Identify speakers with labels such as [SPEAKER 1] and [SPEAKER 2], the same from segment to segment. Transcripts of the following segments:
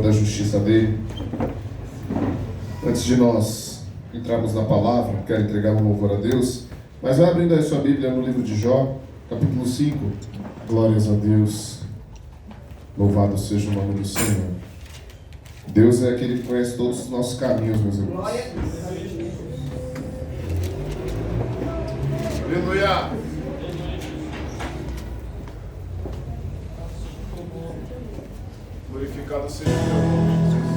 [SPEAKER 1] da justiça dele. Antes de nós entrarmos na palavra, quero entregar um louvor a Deus, mas vai abrindo aí sua Bíblia no livro de Jó, capítulo 5. Glórias a Deus, louvado seja o nome do Senhor. Deus é aquele que conhece todos os nossos caminhos, meus irmãos. Aleluia! Glorificado seja o teu nome, Jesus.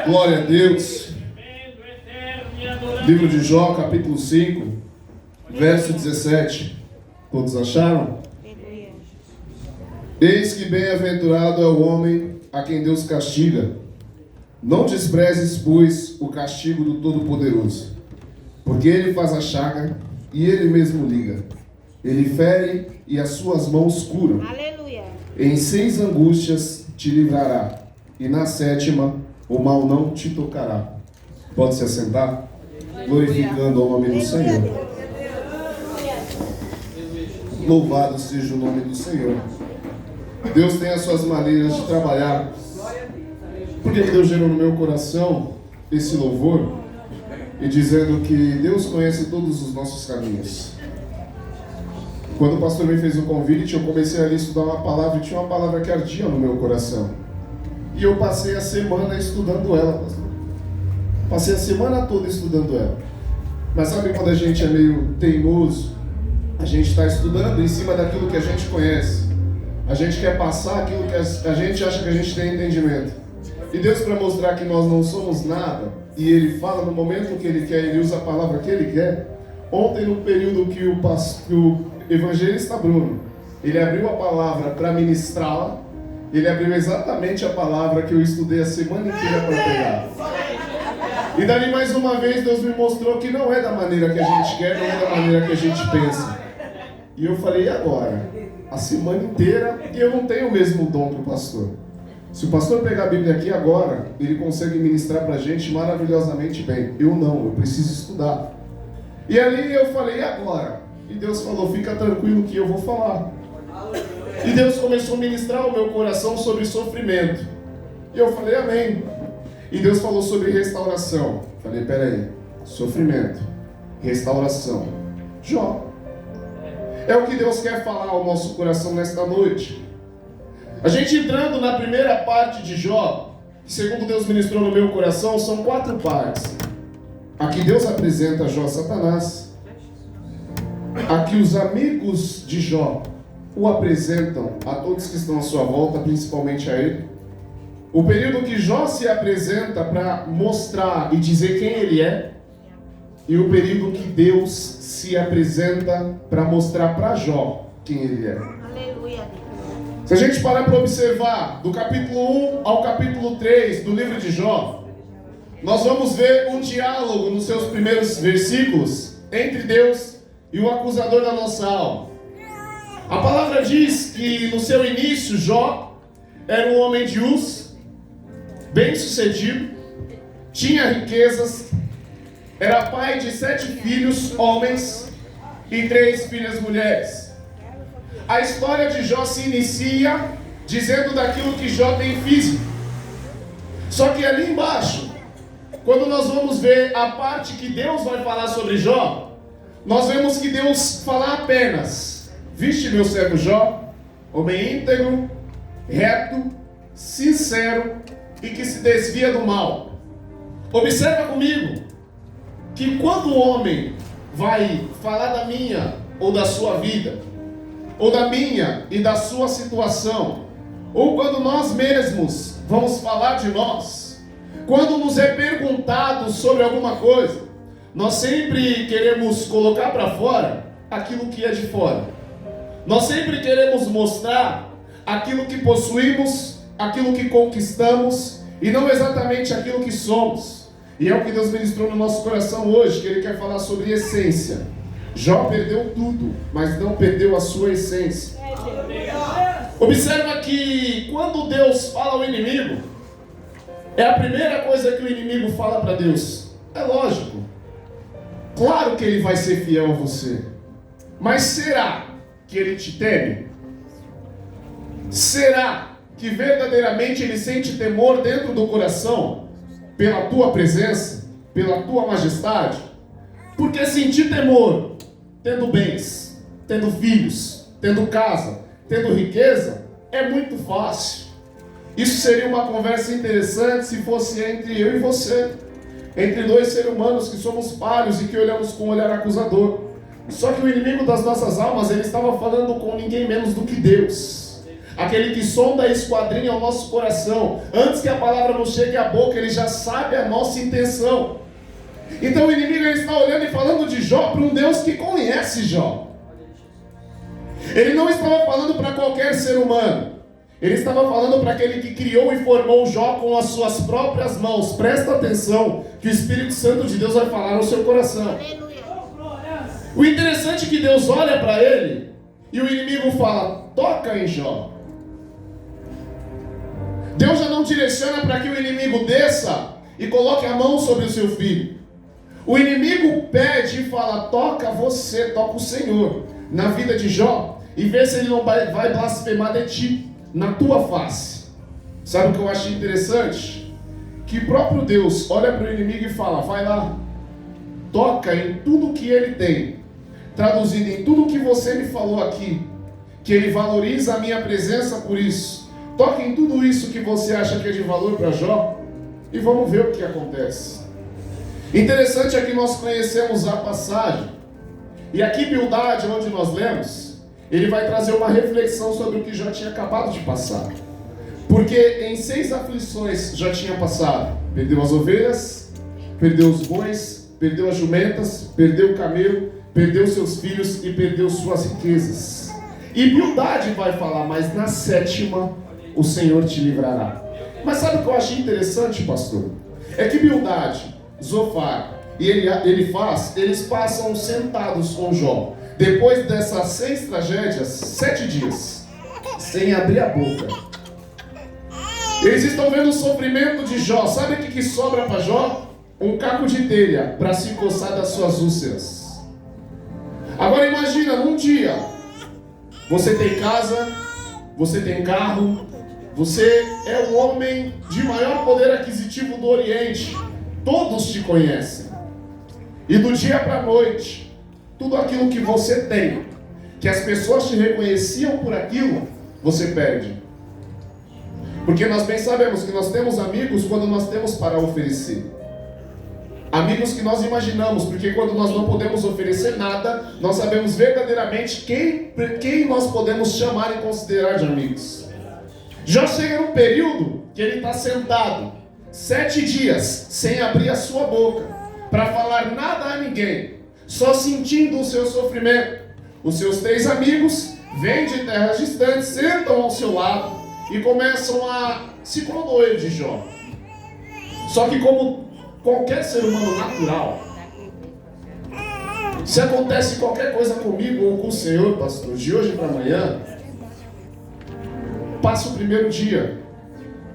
[SPEAKER 1] Glória a Deus. Livro de Jó, capítulo 5, verso 17. Todos acharam? Eis que bem-aventurado é o homem a quem Deus castiga. Não desprezes, pois, o castigo do Todo-Poderoso, porque ele faz a chaga e ele mesmo liga. Ele fere e as suas mãos curam.
[SPEAKER 2] Aleluia.
[SPEAKER 1] Em 6 angústias te livrará, e na 7ª o mal não te tocará. Pode se assentar? Glorificando o nome do Senhor. Louvado seja o nome do Senhor. Deus tem as suas maneiras de trabalhar. Por que Deus gerou no meu coração esse louvor? E dizendo que Deus conhece todos os nossos caminhos. Quando o pastor me fez o convite, eu comecei a estudar uma palavra, e tinha uma palavra que ardia no meu coração. E eu passei a semana estudando ela, pastor. Passei a semana toda estudando ela. Mas sabe quando a gente é meio teimoso? A gente está estudando em cima daquilo que a gente conhece. A gente quer passar aquilo que a gente acha que a gente tem entendimento. E Deus, para mostrar que nós não somos nada, e Ele fala no momento que Ele quer, Ele usa a palavra que Ele quer. Ontem, no período que o evangelista Bruno, ele abriu a palavra para ministrá-la, ele abriu exatamente a palavra que eu estudei a semana inteira para pegar. E dali mais uma vez Deus me mostrou que não é da maneira que a gente quer, não é da maneira que a gente pensa. E eu falei, e agora? A semana inteira, e eu não tenho o mesmo dom que o pastor. Se o pastor pegar a Bíblia aqui agora, ele consegue ministrar para a gente maravilhosamente bem. Eu não, eu preciso estudar. E ali eu falei, e agora? E Deus falou, fica tranquilo que eu vou falar. E Deus começou a ministrar o meu coração sobre sofrimento. E eu falei, amém. E Deus falou sobre restauração. Falei, peraí, sofrimento, restauração, Jó. É o que Deus quer falar ao nosso coração nesta noite. A gente entrando na primeira parte de Jó, que segundo Deus ministrou no meu coração, são 4 partes. Aqui Deus apresenta Jó a Satanás. Aqui os amigos de Jó o apresentam a todos que estão à sua volta, principalmente a ele. O período que Jó se apresenta para mostrar e dizer quem ele é. E o período que Deus se apresenta para mostrar para Jó quem ele é.
[SPEAKER 2] Aleluia.
[SPEAKER 1] Se a gente parar para observar do capítulo 1 ao capítulo 3 do livro de Jó, nós vamos ver um diálogo nos seus primeiros versículos entre Deus e o acusador da nossa alma. A palavra diz que no seu início Jó era um homem de Uz, bem sucedido, tinha riquezas, era pai de 7 filhos homens e 3 filhas mulheres. A história de Jó se inicia dizendo daquilo que Jó tem físico. Só que ali embaixo, quando nós vamos ver a parte que Deus vai falar sobre Jó, nós vemos que Deus fala apenas: viste meu servo Jó, homem íntegro, reto, sincero e que se desvia do mal. Observa comigo que quando o homem vai falar da minha ou da sua vida, ou da minha e da sua situação, ou quando nós mesmos vamos falar de nós, quando nos é perguntado sobre alguma coisa, nós sempre queremos colocar para fora aquilo que é de fora. Nós sempre queremos mostrar aquilo que possuímos, aquilo que conquistamos, e não exatamente aquilo que somos. E é o que Deus ministrou no nosso coração hoje, que Ele quer falar sobre essência. Jó perdeu tudo, mas não perdeu a sua essência. Observa que quando Deus fala ao inimigo, é a primeira coisa que o inimigo fala para Deus. É lógico. Claro que ele vai ser fiel a você. Mas será que ele te teme? Será que verdadeiramente ele sente temor dentro do coração pela tua presença, pela tua majestade? Porque sentir temor, tendo bens, tendo filhos, tendo casa, tendo riqueza, é muito fácil. Isso seria uma conversa interessante se fosse entre eu e você, entre 2 seres humanos que somos páreos e que olhamos com um olhar acusador. Só que o inimigo das nossas almas, ele estava falando com ninguém menos do que Deus. aquele que sonda e esquadrinha o nosso coração. Antes que a palavra nos chegue à boca, ele já sabe a nossa intenção. Então o inimigo ele está olhando e falando de Jó para um Deus que conhece Jó. Ele não estava falando para qualquer ser humano. Ele estava falando para aquele que criou e formou Jó com as suas próprias mãos. Presta atenção que o Espírito Santo de Deus vai falar no seu coração. O interessante é que Deus olha para ele e o inimigo fala: toca em Jó. Deus já não direciona para que o inimigo desça e coloque a mão sobre o seu filho. O inimigo pede e fala: toca você, toca o Senhor na vida de Jó e vê se ele não vai blasfemar de ti, na tua face. Sabe o que eu achei interessante? Que o próprio Deus olha para o inimigo e fala: vai lá, toca em tudo que ele tem. Traduzindo, em tudo que você me falou aqui, que ele valoriza a minha presença por isso. Toca em tudo isso que você acha que é de valor para Jó e vamos ver o que acontece. Interessante é que nós conhecemos a passagem. E aqui Bildade, onde nós lemos, ele vai trazer uma reflexão sobre o que Jó tinha acabado de passar. Porque em 6 aflições já tinha passado. Perdeu as ovelhas, perdeu os bois, perdeu as jumentas, perdeu o camelo, perdeu seus filhos e perdeu suas riquezas. E Bildade vai falar: mas na 7ª o Senhor te livrará. Mas sabe o que eu achei interessante, pastor? É que Bildade, Zofar e eles passam sentados com Jó. Depois dessas 6 tragédias, 7 dias, sem abrir a boca. Eles estão vendo o sofrimento de Jó. Sabe o que sobra para Jó? Um caco de telha para se coçar das suas úlceras. Agora imagina, num dia, você tem casa, você tem carro, você é o homem de maior poder aquisitivo do Oriente. Todos te conhecem. E do dia para a noite, tudo aquilo que você tem, que as pessoas te reconheciam por aquilo, você perde. Porque nós bem sabemos que nós temos amigos quando nós temos para oferecer. Amigos que nós imaginamos, porque quando nós não podemos oferecer nada, nós sabemos verdadeiramente quem nós podemos chamar e considerar de amigos. Já chega num período que ele está sentado 7 dias sem abrir a sua boca para falar nada a ninguém, só sentindo o seu sofrimento. Os seus 3 amigos vêm de terras distantes, sentam ao seu lado e começam a se condoer de Jó. Só que como qualquer ser humano natural, se acontece qualquer coisa comigo ou com o Senhor, pastor, de hoje para amanhã, passa o primeiro dia,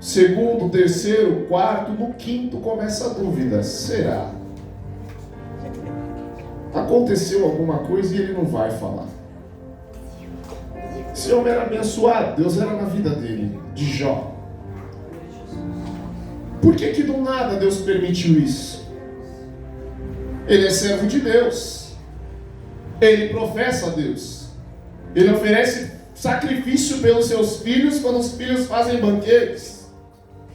[SPEAKER 1] segundo, terceiro, quarto, no quinto começa a dúvida: será? Aconteceu alguma coisa e ele não vai falar. Esse homem era abençoado, Deus era na vida dele, de Jó. Por que do nada Deus permitiu isso? Ele é servo de Deus. Ele professa a Deus. Ele oferece sacrifício pelos seus filhos quando os filhos fazem banquetes.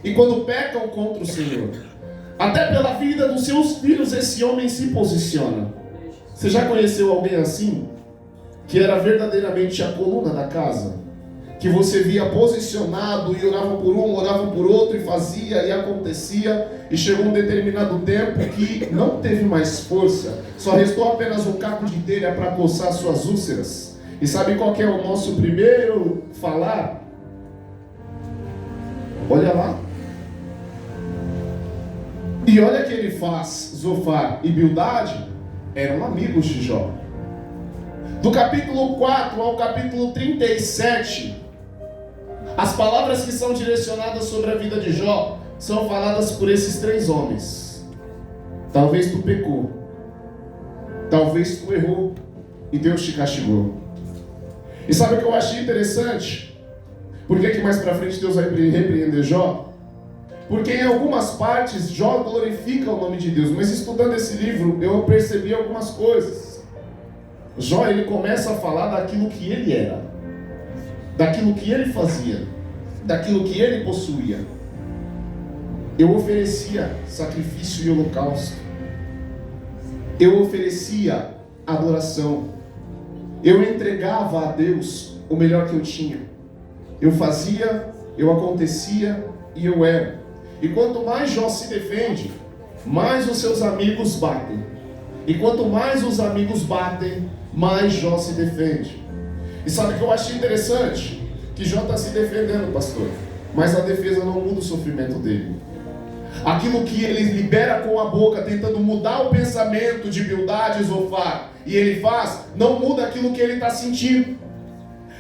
[SPEAKER 1] E quando pecam contra o Senhor. Até pela vida dos seus filhos esse homem se posiciona. Você já conheceu alguém assim? Que era verdadeiramente a coluna da casa? Que você via posicionado e orava por um, orava por outro e fazia e acontecia, e chegou um determinado tempo que não teve mais força, só restou apenas um caco de telha para coçar suas úlceras. E sabe qual que é o nosso primeiro falar? Olha lá. E olha que ele faz. Zofar e Bildade eram amigos de Jó. Do capítulo 4 ao capítulo 37, as palavras que são direcionadas sobre a vida de Jó são faladas por esses 3 homens. Talvez tu pecou, talvez tu errou e Deus te castigou. E sabe o que eu achei interessante? Por que mais pra frente Deus vai repreender Jó? Porque em algumas partes Jó glorifica o nome de Deus, mas estudando esse livro eu percebi algumas coisas. Jó, ele começa a falar daquilo que ele era, daquilo que ele fazia, daquilo que ele possuía. Eu oferecia sacrifício e holocausto. Eu oferecia adoração. Eu entregava a Deus o melhor que eu tinha. eu fazia, eu acontecia e eu era. E quanto mais Jó se defende, mais os seus amigos batem. E quanto mais os amigos batem, mais Jó se defende. E sabe o que eu achei interessante? Que Jó está se defendendo, pastor, mas a defesa não muda o sofrimento dele. Aquilo que ele libera com a boca, tentando mudar o pensamento de Bildad e Zofar, e ele faz, não muda aquilo que ele está sentindo.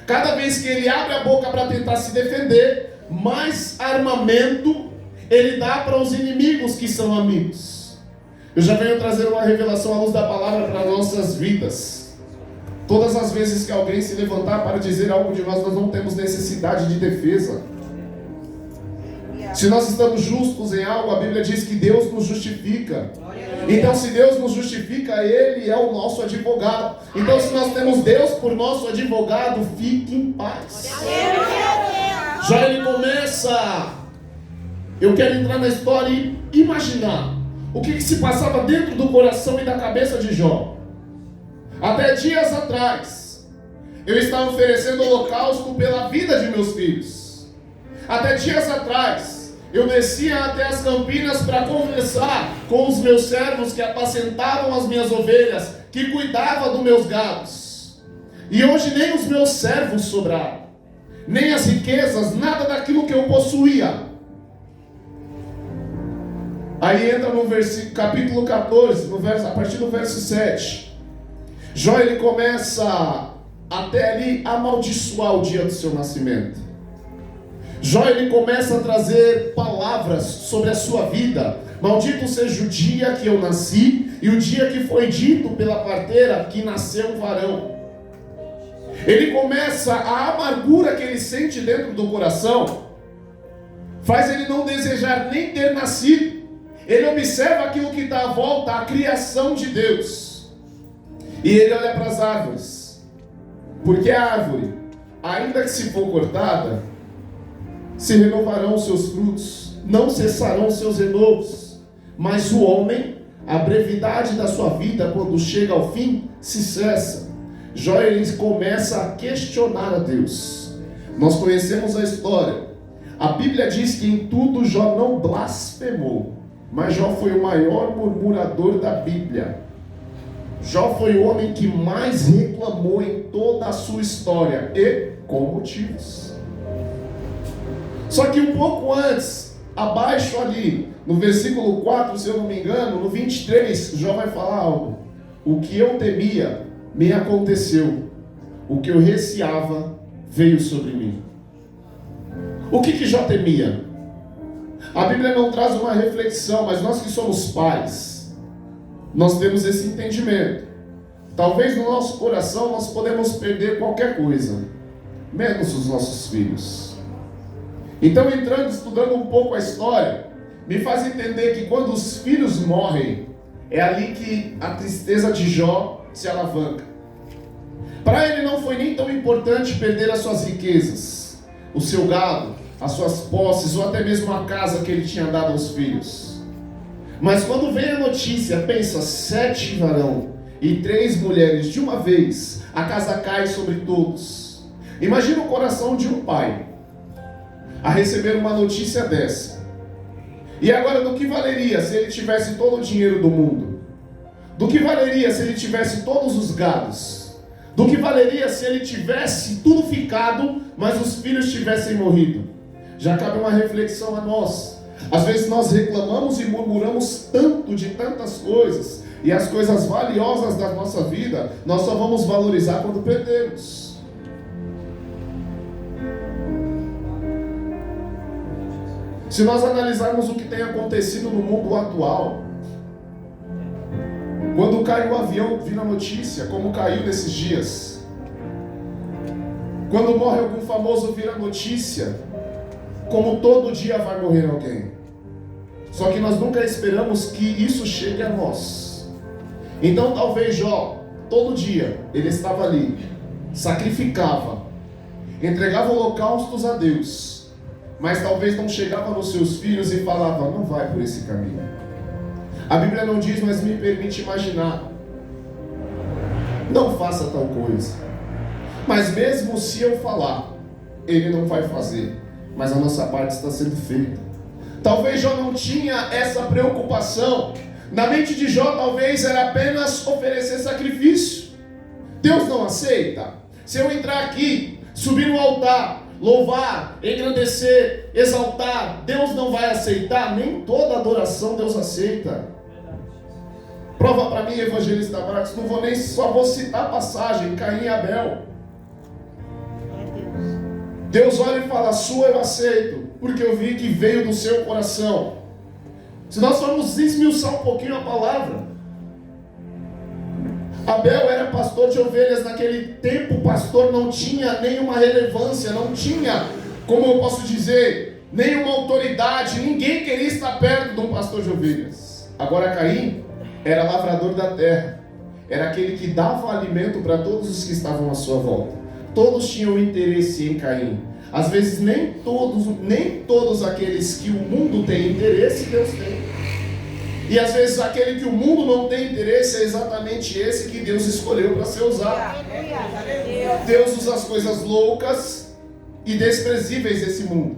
[SPEAKER 1] Cada vez que ele abre a boca para tentar se defender, mais armamento ele dá para os inimigos que são amigos. Eu já venho trazer uma revelação à luz da palavra para nossas vidas. Todas as vezes que alguém se levantar para dizer algo de nós, nós não temos necessidade de defesa. Se nós estamos justos em algo, a Bíblia diz que Deus nos justifica. Então, se Deus nos justifica, Ele é o nosso advogado. Então, se nós temos Deus por nosso advogado, fique em paz. Já ele começa. Eu quero entrar na história e imaginar o que se passava dentro do coração e da cabeça de Jó. Até dias atrás, eu estava oferecendo holocausto pela vida de meus filhos. Até dias atrás, eu descia até as campinas para conversar com os meus servos que apacentavam as minhas ovelhas, que cuidavam dos meus gados. E hoje nem os meus servos sobraram, nem as riquezas, nada daquilo que eu possuía. Aí entra no capítulo 14, a partir do verso 7. Jó, ele começa até ali a amaldiçoar o dia do seu nascimento. Jó, ele começa a trazer palavras sobre a sua vida. Maldito seja o dia que eu nasci e o dia que foi dito pela parteira que nasceu um varão. Ele começa, a amargura que ele sente dentro do coração faz ele não desejar nem ter nascido. Ele observa aquilo que está à volta, a criação de Deus. E ele olha para as árvores. Porque a árvore, ainda que se for cortada, se renovarão os seus frutos, não cessarão os seus renovos. Mas o homem, a brevidade da sua vida, quando chega ao fim, se cessa. Jó, ele começa a questionar a Deus. Nós conhecemos a história. A Bíblia diz que em tudo Jó não blasfemou. Mas Jó foi o maior murmurador da Bíblia. Jó foi o homem que mais reclamou em toda a sua história, e com motivos. Só que um pouco antes, abaixo ali, no versículo 4, se eu não me engano, no 23, Jó vai falar algo. O que eu temia me aconteceu, o que eu receava veio sobre mim. O que Jó temia? A Bíblia não traz uma reflexão, mas nós que somos pais, nós temos esse entendimento. Talvez no nosso coração nós podemos perder qualquer coisa, menos os nossos filhos. Então, estudando um pouco a história, me faz entender que quando os filhos morrem, é ali que a tristeza de Jó se alavanca. Para ele não foi nem tão importante perder as suas riquezas, o seu gado, as suas posses, ou até mesmo a casa que ele tinha dado aos filhos. Mas quando vem a notícia, pensa, 7 varão e 3 mulheres de uma vez, a casa cai sobre todos. Imagina o coração de um pai a receber uma notícia dessa. E agora, do que valeria se ele tivesse todo o dinheiro do mundo? Do que valeria se ele tivesse todos os gados? Do que valeria se ele tivesse tudo ficado, mas os filhos tivessem morrido? Já cabe uma reflexão a nós. Às vezes nós reclamamos e murmuramos tanto de tantas coisas, e as coisas valiosas da nossa vida, nós só vamos valorizar quando perdemos. Se nós analisarmos o que tem acontecido no mundo atual, quando cai o avião, vira notícia, como caiu nesses dias. Quando morre algum famoso, vira notícia, como todo dia vai morrer alguém. Só que nós nunca esperamos que isso chegue a nós. Então talvez Jó, todo dia, ele estava ali, sacrificava, entregava holocaustos a Deus, mas talvez não chegava nos seus filhos e falava, não vai por esse caminho. A Bíblia não diz, mas me permite imaginar, não faça tal coisa. Mas mesmo se eu falar, Ele não vai fazer, mas a nossa parte está sendo feita. Talvez Jó não tinha essa preocupação. Na mente de Jó talvez era apenas oferecer sacrifício. Deus não aceita. Se eu entrar aqui, subir no altar, louvar, engrandecer, exaltar, Deus não vai aceitar. Nem toda adoração Deus aceita. Prova para mim, evangelista Marcos, só vou citar a passagem, Caim e Abel. Deus olha e fala, sua eu aceito, porque eu vi que veio do seu coração. Se nós formos esmiuçar um pouquinho a palavra, Abel era pastor de ovelhas. Naquele tempo o pastor não tinha nenhuma relevância, não tinha, como eu posso dizer, nenhuma autoridade. Ninguém queria estar perto de um pastor de ovelhas. Agora Caim era lavrador da terra, era aquele que dava alimento para todos os que estavam à sua volta. Todos tinham interesse em Caim. Às vezes nem todos aqueles que o mundo tem interesse, Deus tem. E às vezes aquele que o mundo não tem interesse é exatamente esse que Deus escolheu para ser usado. Deus usa as coisas loucas e desprezíveis desse mundo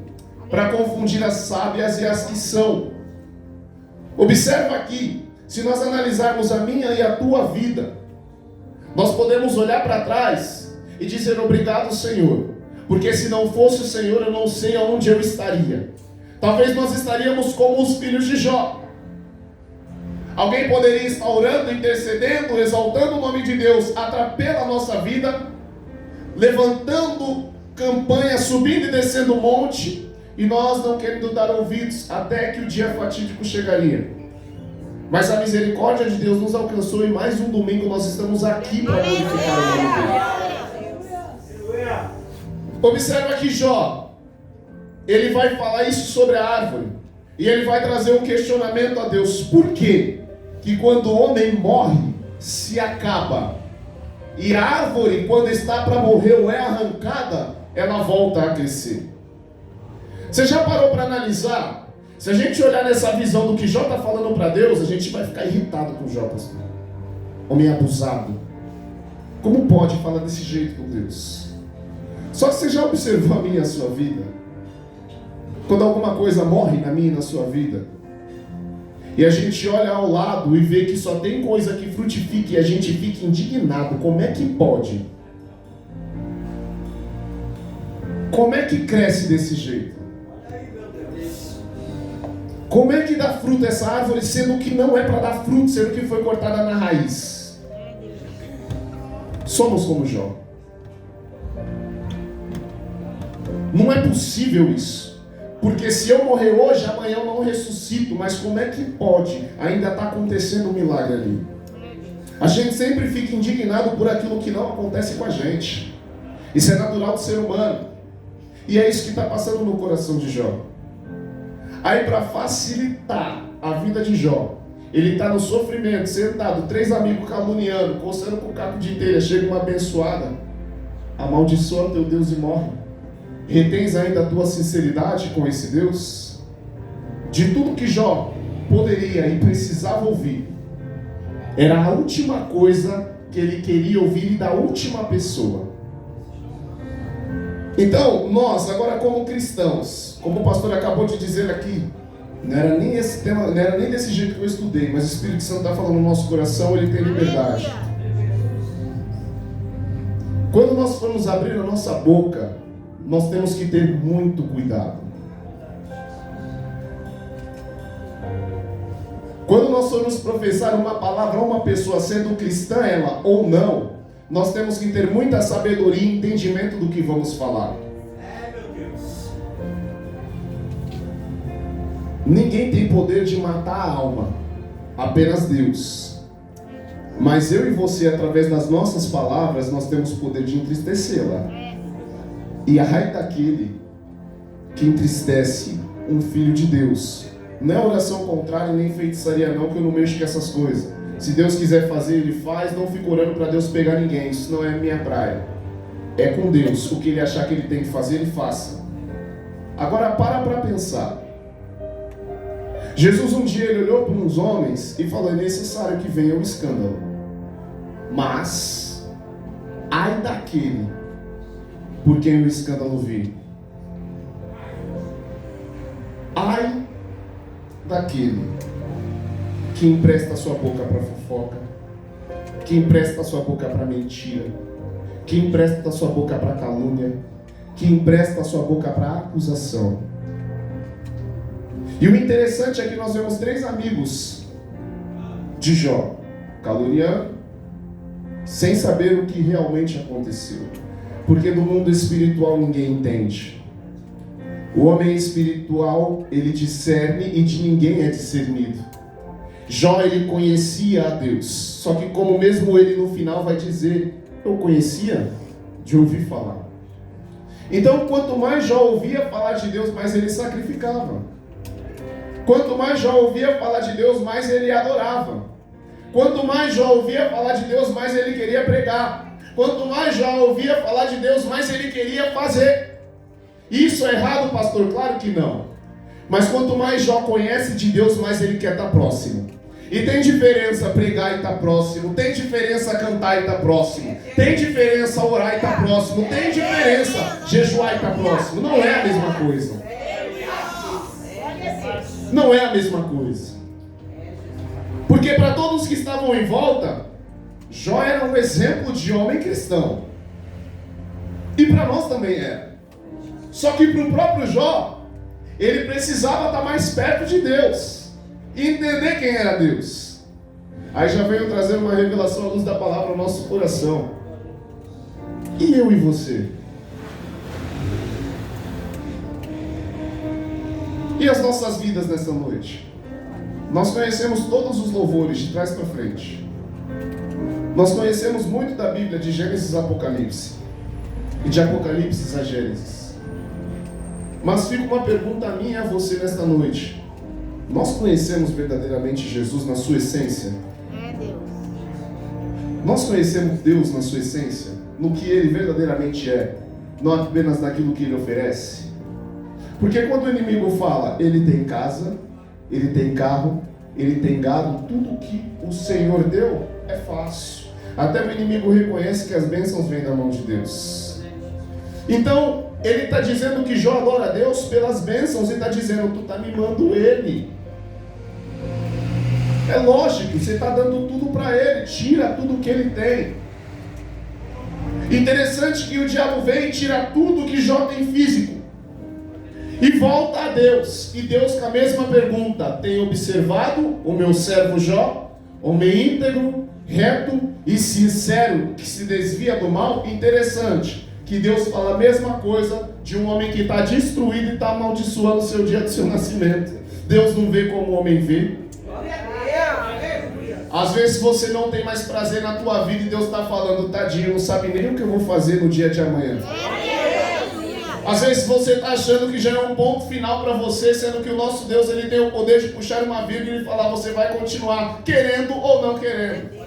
[SPEAKER 1] para confundir as sábias e as que são. Observa aqui, se nós analisarmos a minha e a tua vida, nós podemos olhar para trás e dizer obrigado, Senhor, porque se não fosse o Senhor eu não sei aonde eu estaria. Talvez nós estaríamos como os filhos de Jó. Alguém poderia estar orando, intercedendo, exaltando o nome de Deus pela nossa vida, levantando campanha, subindo e descendo o monte, e nós não querendo dar ouvidos até que o dia fatídico chegaria. Mas a misericórdia de Deus nos alcançou e mais um domingo nós estamos aqui para glorificar o nome dele. Observa que Jó, ele vai falar isso sobre a árvore, e ele vai trazer um questionamento a Deus. Por quê que quando o homem morre, se acaba, e a árvore, quando está para morrer ou é arrancada, ela volta a crescer? Você já parou para analisar? Se a gente olhar nessa visão do que Jó está falando para Deus, a gente vai ficar irritado com Jó, pastor. Homem abusado. Como pode falar desse jeito com Deus? Só que você já observou a minha e a sua vida? Quando alguma coisa morre na minha e na sua vida, e a gente olha ao lado e vê que só tem coisa que frutifica, e a gente fica indignado. Como é que pode? Como é que cresce desse jeito? Como é que dá fruto essa árvore, sendo que não é para dar fruto, sendo que foi cortada na raiz? Somos como Jó. Não é possível isso. Porque se eu morrer hoje, amanhã eu não ressuscito. Mas como é que pode? Ainda está acontecendo um milagre ali. A gente sempre fica indignado por aquilo que não acontece com a gente. Isso é natural do ser humano. E é isso que está passando no coração de Jó. Aí, para facilitar a vida de Jó, ele está no sofrimento, sentado, 3 amigos caluniando, coçando com o caco de telha. Chega uma abençoada, amaldiçoa teu Deus e morre. Retens ainda a tua sinceridade com esse Deus? De tudo que Jó poderia e precisava ouvir, era a última coisa que ele queria ouvir da última pessoa. Então, nós, agora como cristãos, como o pastor acabou de dizer aqui, não era nem esse tema, não era nem desse jeito que eu estudei, mas o Espírito Santo está falando no nosso coração, ele tem liberdade. Quando nós formos abrir a nossa boca, nós temos que ter muito cuidado. Quando nós formos professar uma palavra a uma pessoa, sendo cristã ela ou não, nós temos que ter muita sabedoria e entendimento do que vamos falar. Ninguém tem poder de matar a alma, apenas Deus. Mas eu e você, através das nossas palavras, nós temos poder de entristecê-la. E a raiva daquele que entristece um filho de Deus. Não é oração contrária nem feitiçaria não, que eu não mexo com essas coisas. Se Deus quiser fazer, Ele faz. Não fico orando para Deus pegar ninguém. Isso não é minha praia. É com Deus. O que Ele achar que Ele tem que fazer, Ele faça. Agora para pensar. Jesus um dia ele olhou para uns homens e falou: é necessário que venha um escândalo. Mas ai daquele por quem o escândalo vir. Ai daquele que empresta a sua boca para fofoca, que empresta a sua boca para mentira, que empresta a sua boca para calúnia, que empresta a sua boca para acusação. E o interessante é que nós vemos 3 amigos de Jó, caluniando, sem saber o que realmente aconteceu. Porque no mundo espiritual ninguém entende. O homem espiritual, ele discerne e de ninguém é discernido. Jó, ele conhecia a Deus, só que como mesmo ele no final vai dizer, eu conhecia de ouvir falar. Então quanto mais Jó ouvia falar de Deus, mais ele sacrificava. Quanto mais Jó ouvia falar de Deus, mais ele adorava. Quanto mais Jó ouvia falar de Deus, mais ele queria pregar. Quanto mais Jó ouvia falar de Deus, mais ele queria fazer. Isso é errado, pastor? Claro que não. Mas quanto mais Jó conhece de Deus, mais ele quer estar próximo. E tem diferença pregar e estar próximo. Tem diferença cantar e estar próximo. Tem diferença orar e estar próximo. Tem diferença jejuar e estar próximo. Não é a mesma coisa. Não é a mesma coisa. Porque para todos que estavam em volta, Jó era um exemplo de homem cristão. E para nós também era. Só que para o próprio Jó, ele precisava estar mais perto de Deus e entender quem era Deus. Aí já veio trazer uma revelação à luz da palavra ao nosso coração. E eu e você? E as nossas vidas nessa noite? Nós conhecemos todos os louvores de trás para frente. Nós conhecemos muito da Bíblia, de Gênesis a Apocalipse, e de Apocalipse a Gênesis. Mas fica uma pergunta minha a você nesta noite. Nós conhecemos verdadeiramente Jesus na sua essência?
[SPEAKER 2] É Deus.
[SPEAKER 1] Nós conhecemos Deus na sua essência? No que Ele verdadeiramente é? Não apenas naquilo que Ele oferece? Porque quando o inimigo fala, Ele tem casa, Ele tem carro, Ele tem gado, tudo que o Senhor deu é fácil. Até o inimigo reconhece que as bênçãos vêm da mão de Deus. Então, ele está dizendo que Jó adora a Deus pelas bênçãos e está dizendo, tu está mimando ele. É lógico, você está dando tudo para ele, tira tudo que ele tem. Interessante que o diabo vem e tira tudo que Jó tem físico e volta a Deus. E Deus com a mesma pergunta, tem observado o meu servo Jó, homem íntegro, reto e sincero, que se desvia do mal? Interessante que Deus fala a mesma coisa de um homem que está destruído e está amaldiçoando o seu dia do seu nascimento. Deus não vê como o homem vê. Às vezes você não tem mais prazer na tua vida e Deus está falando, tadinho, não sabe nem o que eu vou fazer no dia de amanhã. Às vezes você está achando que já é um ponto final para você, sendo que o nosso Deus, ele tem o poder de puxar uma vírgula e falar, você vai continuar querendo ou não querendo.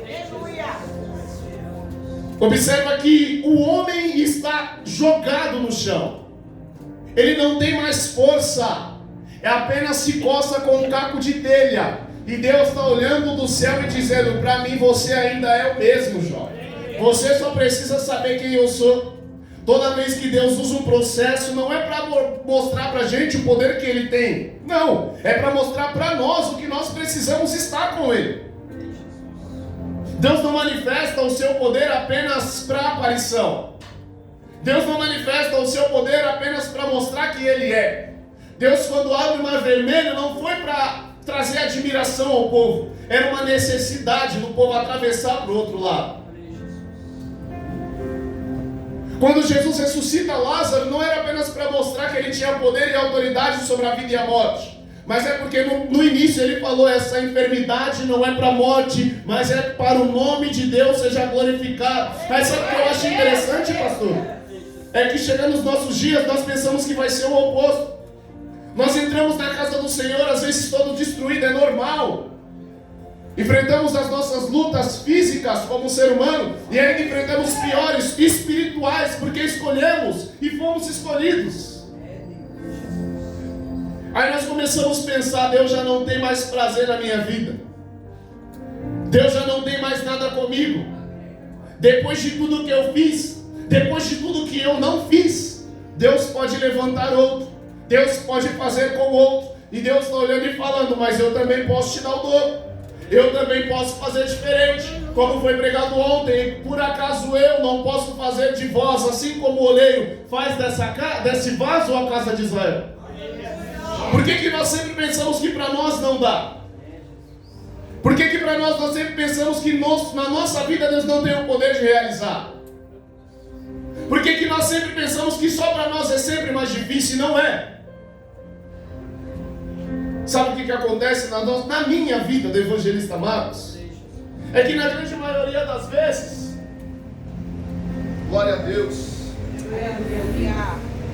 [SPEAKER 1] Observa que o homem está jogado no chão. Ele não tem mais força. É apenas se coça com um caco de telha. E Deus está olhando do céu e dizendo, para mim você ainda é o mesmo, Jó. Você só precisa saber quem eu sou. Toda vez que Deus usa um processo, não é para mostrar para a gente o poder que Ele tem. Não, é para mostrar para nós o que nós precisamos estar com Ele. Deus não manifesta o seu poder apenas para aparição. Deus não manifesta o seu poder apenas para mostrar que Ele é. Deus, quando abre o mar vermelho, não foi para trazer admiração ao povo. Era uma necessidade do povo atravessar para o outro lado. Quando Jesus ressuscita Lázaro, não era apenas para mostrar que Ele tinha poder e autoridade sobre a vida e a morte. Mas é porque no início ele falou, essa enfermidade não é para a morte, mas é para o nome de Deus seja glorificado. Mas sabe o que eu acho interessante, pastor? É que chegando nos nossos dias, nós pensamos que vai ser o oposto. Nós entramos na casa do Senhor, às vezes todo destruído, é normal. Enfrentamos as nossas lutas físicas como ser humano, e ainda enfrentamos piores, espirituais, porque escolhemos e fomos escolhidos. Aí nós começamos a pensar, Deus já não tem mais prazer na minha vida. Deus já não tem mais nada comigo. Depois de tudo que eu fiz, Depois de tudo que eu não fiz, Deus pode levantar outro, Deus pode fazer com outro, e Deus está olhando e falando, mas eu também posso te dar o dobro, eu também posso fazer diferente, como foi pregado ontem. Por acaso eu não posso fazer de vós, assim como o oleiro faz desse vaso a casa de Israel? Por que nós sempre pensamos que para nós não dá? Por que para nós sempre pensamos que na nossa vida Deus não tem o poder de realizar? Por que nós sempre pensamos que só para nós é sempre mais difícil? Não é. Sabe o que acontece na minha vida do evangelista Marcos? É que na grande maioria das vezes, glória a Deus,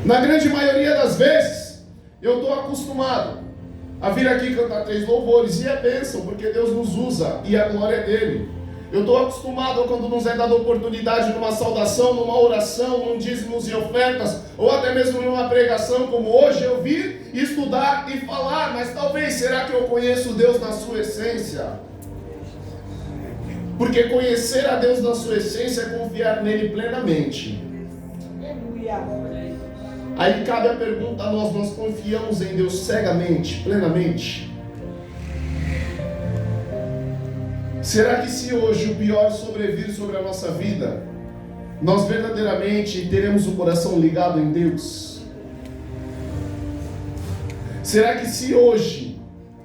[SPEAKER 1] na grande maioria das vezes, eu estou acostumado a vir aqui cantar 3 louvores, e é bênção, porque Deus nos usa, e a glória é dele. Eu estou acostumado a, quando nos é dada oportunidade numa saudação, numa oração, num dízimos e ofertas, ou até mesmo numa pregação como hoje, eu vir estudar e falar, mas talvez, será que eu conheço Deus na sua essência? Porque conhecer a Deus na sua essência é confiar nele plenamente. Aí cabe a pergunta a nós confiamos em Deus cegamente, plenamente? Será que se hoje o pior sobrevir sobre a nossa vida, nós verdadeiramente teremos o coração ligado em Deus? Será que se hoje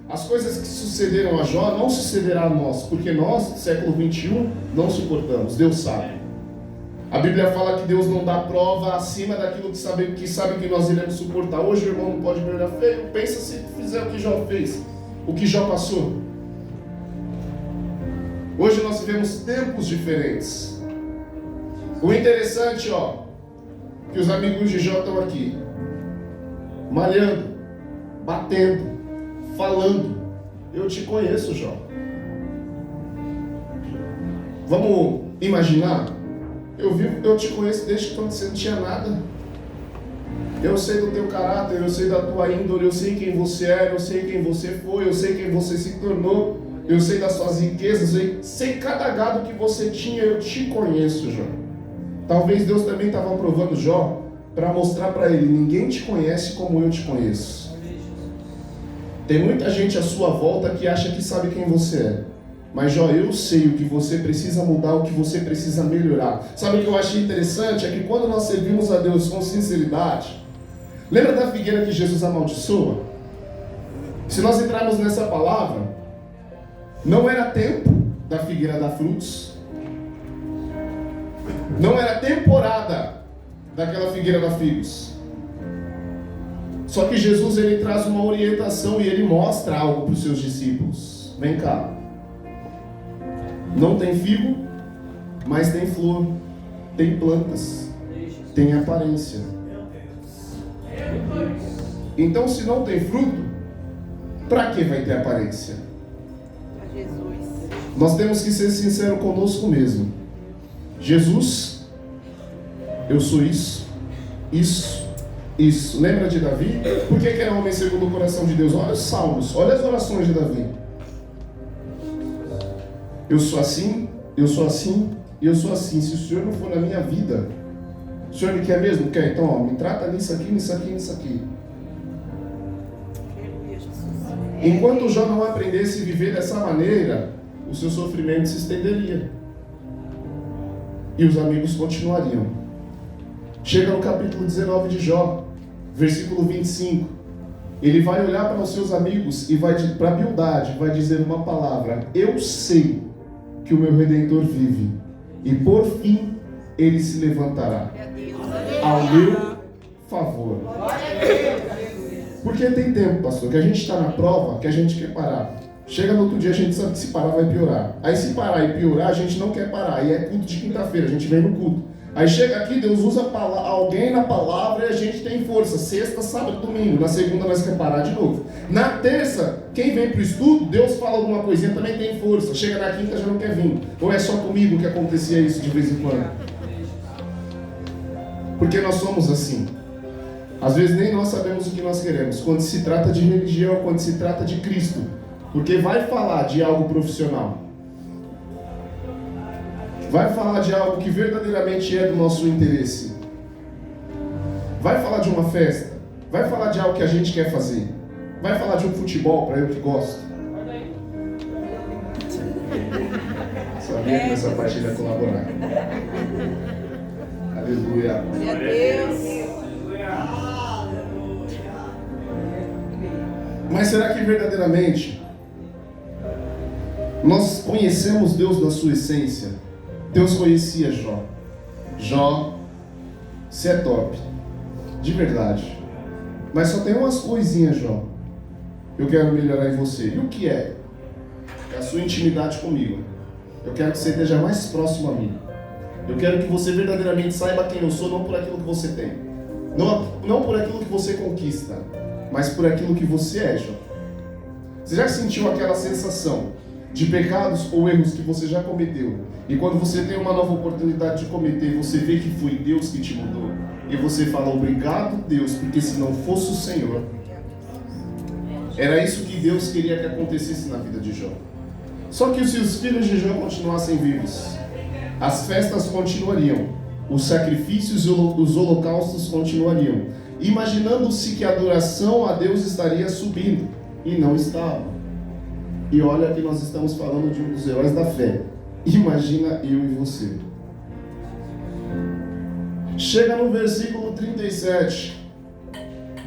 [SPEAKER 1] as coisas que sucederam a Jó não sucederão a nós, porque nós, século 21, não suportamos, Deus sabe. A Bíblia fala que Deus não dá prova acima daquilo que sabe que nós iremos suportar. Hoje o irmão não pode me olhar feio, pensa se fizer o que Jó fez, o que Jó passou. Hoje nós vivemos tempos diferentes. O interessante, que os amigos de Jó estão aqui, malhando, batendo, falando. Eu te conheço, Jó. Vamos imaginar? Eu te conheço desde quando você não tinha nada. Eu sei do teu caráter, eu sei da tua índole, eu sei quem você era, eu sei quem você foi, eu sei quem você se tornou. Eu sei das suas riquezas, eu sei cada gado que você tinha, eu te conheço, Jó. Talvez Deus também estava provando Jó para mostrar para ele, ninguém te conhece como eu te conheço. Tem muita gente à sua volta que acha que sabe quem você é. Mas Jó, eu sei o que você precisa mudar, o que você precisa melhorar. Sabe o que eu achei interessante? É que quando nós servimos a Deus com sinceridade, lembra da figueira que Jesus amaldiçoa? Se nós entrarmos nessa palavra, não era tempo da figueira dar frutos. Não era temporada daquela figueira dar figos. Só que Jesus, ele traz uma orientação e ele mostra algo para os seus discípulos. Vem cá. Não tem figo, mas tem flor, tem plantas, tem aparência. Então, se não tem fruto, para que vai ter aparência? Nós temos que ser sinceros conosco mesmo. Jesus, eu sou isso, isso, isso. Lembra de Davi? Por que era homem segundo o coração de Deus? Olha os salmos, olha as orações de Davi. Eu sou assim, eu sou assim e eu sou assim. Se o Senhor não for na minha vida, o Senhor me quer mesmo? Quer? Então, me trata nisso aqui, nisso aqui, nisso aqui. Enquanto Jó não aprendesse a viver dessa maneira, o seu sofrimento se estenderia. E os amigos continuariam. Chega no capítulo 19 de Jó, versículo 25. Ele vai olhar para os seus amigos e vai, para a Bildade, vai dizer uma palavra: eu sei que o meu Redentor vive, e por fim ele se levantará ao meu favor. Porque tem tempo, pastor, que a gente está na prova, que a gente quer parar. Chega no outro dia, a gente sabe que se parar vai piorar. Aí se parar e piorar, a gente não quer parar. Aí é culto de quinta-feira, a gente vem no culto. Aí chega aqui, Deus usa alguém na palavra e a gente tem força. Sexta, sábado, domingo. Na segunda nós quer parar de novo. Na terça, quem vem para o estudo, Deus fala alguma coisinha, também tem força. Chega na quinta, já não quer vir. Ou é só comigo que acontecia isso de vez em quando? Porque nós somos assim. Às vezes nem nós sabemos o que nós queremos. Quando se trata de religião, quando se trata de Cristo. Porque vai falar de algo profissional. Vai falar de algo que verdadeiramente é do nosso interesse. Vai falar de uma festa. Vai falar de algo que a gente quer fazer. Vai falar de um futebol para eu que gosto. Sabia que essa parte ia colaborar. Aleluia.
[SPEAKER 2] Glória a Deus.
[SPEAKER 1] Mas será que verdadeiramente nós conhecemos Deus na sua essência? Deus conhecia Jó. Jó, você é top. De verdade. Mas só tem umas coisinhas, Jó. Eu quero melhorar em você. E o que é? É a sua intimidade comigo. Eu quero que você esteja mais próximo a mim. Eu quero que você verdadeiramente saiba quem eu sou, não por aquilo que você tem. Não por aquilo que você conquista, mas por aquilo que você é, Jó. Você já sentiu aquela sensação de pecados ou erros que você já cometeu? E quando você tem uma nova oportunidade de cometer, você vê que foi Deus que te mudou. E você fala, obrigado Deus, porque se não fosse o Senhor... Era isso que Deus queria que acontecesse na vida de Jó. Só que se os filhos de Jó continuassem vivos, as festas continuariam, os sacrifícios e os holocaustos continuariam, imaginando-se que a adoração a Deus estaria subindo, e não estava. E olha que nós estamos falando de um dos heróis da fé. Imagina eu e você. Chega no versículo 37.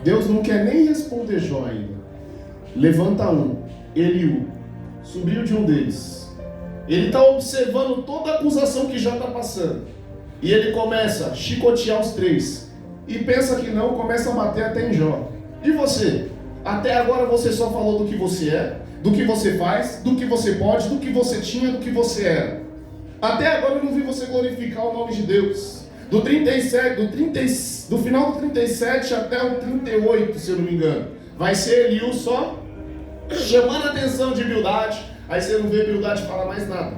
[SPEAKER 1] Deus não quer nem responder Jó ainda. Levanta um, Eliú, sobrinho de um deles. Ele está observando toda a acusação que já está passando. E ele começa a chicotear os três. E pensa que não, começa a bater até em Jó. E você? Até agora você só falou do que você é, do que você faz, do que você pode, do que você tinha, do que você era. Até agora eu não vi você glorificar o nome de Deus. Do final do 37 até o 38, se eu não me engano. Vai ser Eliú só chamando a atenção de Bildade. Aí você não vê Bildade falar mais nada.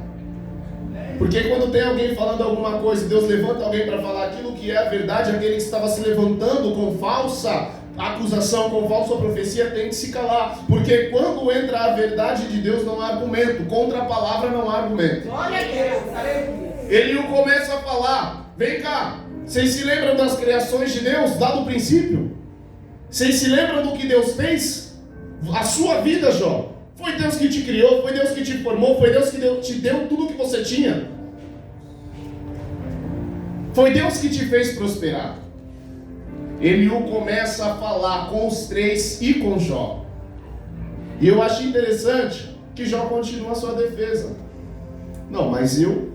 [SPEAKER 1] Porque quando tem alguém falando alguma coisa, Deus levanta alguém para falar aquilo que é a verdade, aquele que estava se levantando com falsa acusação, com falsa profecia, tem que se calar. Porque quando entra a verdade de Deus, não há argumento. Contra a palavra não há argumento.
[SPEAKER 2] Glória a Deus.
[SPEAKER 1] Eliú começa a falar, vem cá, vocês se lembram das criações de Deus, dado o princípio? Vocês se lembram do que Deus fez? A sua vida, Jó. Foi Deus que te criou, foi Deus que te formou, foi Deus que te deu tudo o que você tinha. Foi Deus que te fez prosperar. Eliú começa a falar com os três e com Jó. E eu acho interessante que Jó continua a sua defesa. Não, mas eu.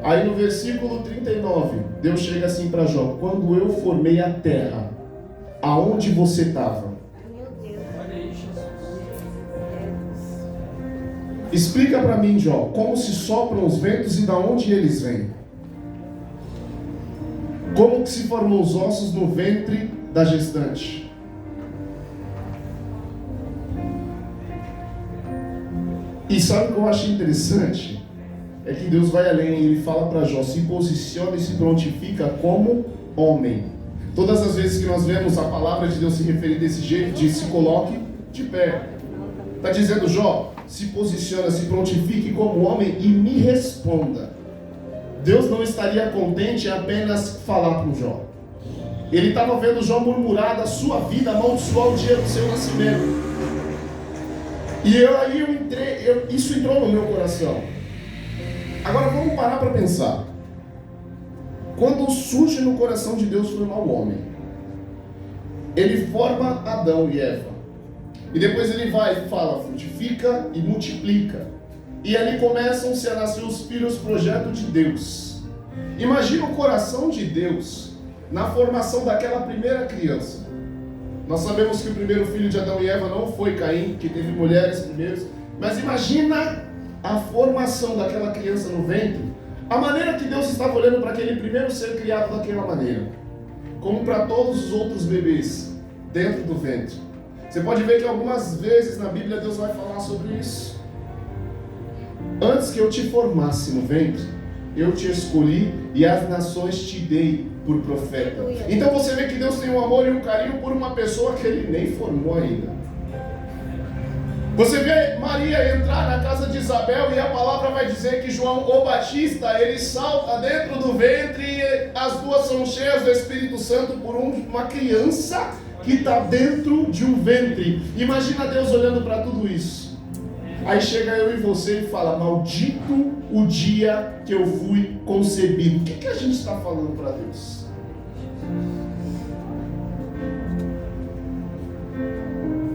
[SPEAKER 1] Aí no versículo 39, Deus chega assim para Jó: quando eu formei a terra, aonde você estava? Explica para mim, Jó, como se sopram os ventos e da onde eles vêm? Como que se formam os ossos no ventre da gestante? E sabe o que eu achei interessante? É que Deus vai além e Ele fala para Jó: se posiciona e se prontifica como homem. Todas as vezes que nós vemos a palavra de Deus se referir desse jeito, diz: se coloque de pé. Está dizendo: Jó, se posiciona, se prontifique como homem e me responda. Deus não estaria contente em apenas falar com Jó. Ele estava vendo Jó murmurar da sua vida, amaldiçoar o dia do seu nascimento. E isso entrou no meu coração. Agora vamos parar para pensar. Quando surge no coração de Deus formar o homem, Ele forma Adão e Eva. E depois Ele vai e fala: frutifica e multiplica. E ali começam-se a nascer os filhos, projeto de Deus. Imagina o coração de Deus na formação daquela primeira criança. Nós sabemos que o primeiro filho de Adão e Eva não foi Caim, que teve mulheres primeiros. Mas imagina a formação daquela criança no ventre. A maneira que Deus estava olhando para aquele primeiro ser criado daquela maneira. Como para todos os outros bebês dentro do ventre. Você pode ver que algumas vezes na Bíblia Deus vai falar sobre isso. Antes que eu te formasse no ventre, eu te escolhi e as nações te dei por profeta. Então você vê que Deus tem um amor e um carinho por uma pessoa que Ele nem formou ainda. Você vê Maria entrar na casa de Isabel e a palavra vai dizer que João o Batista, ele salta dentro do ventre e as duas são cheias do Espírito Santo por uma criança que está dentro de um ventre. Imagina Deus olhando para tudo isso. Aí chega eu e você e fala: maldito o dia que eu fui concebido. O que a gente está falando para Deus?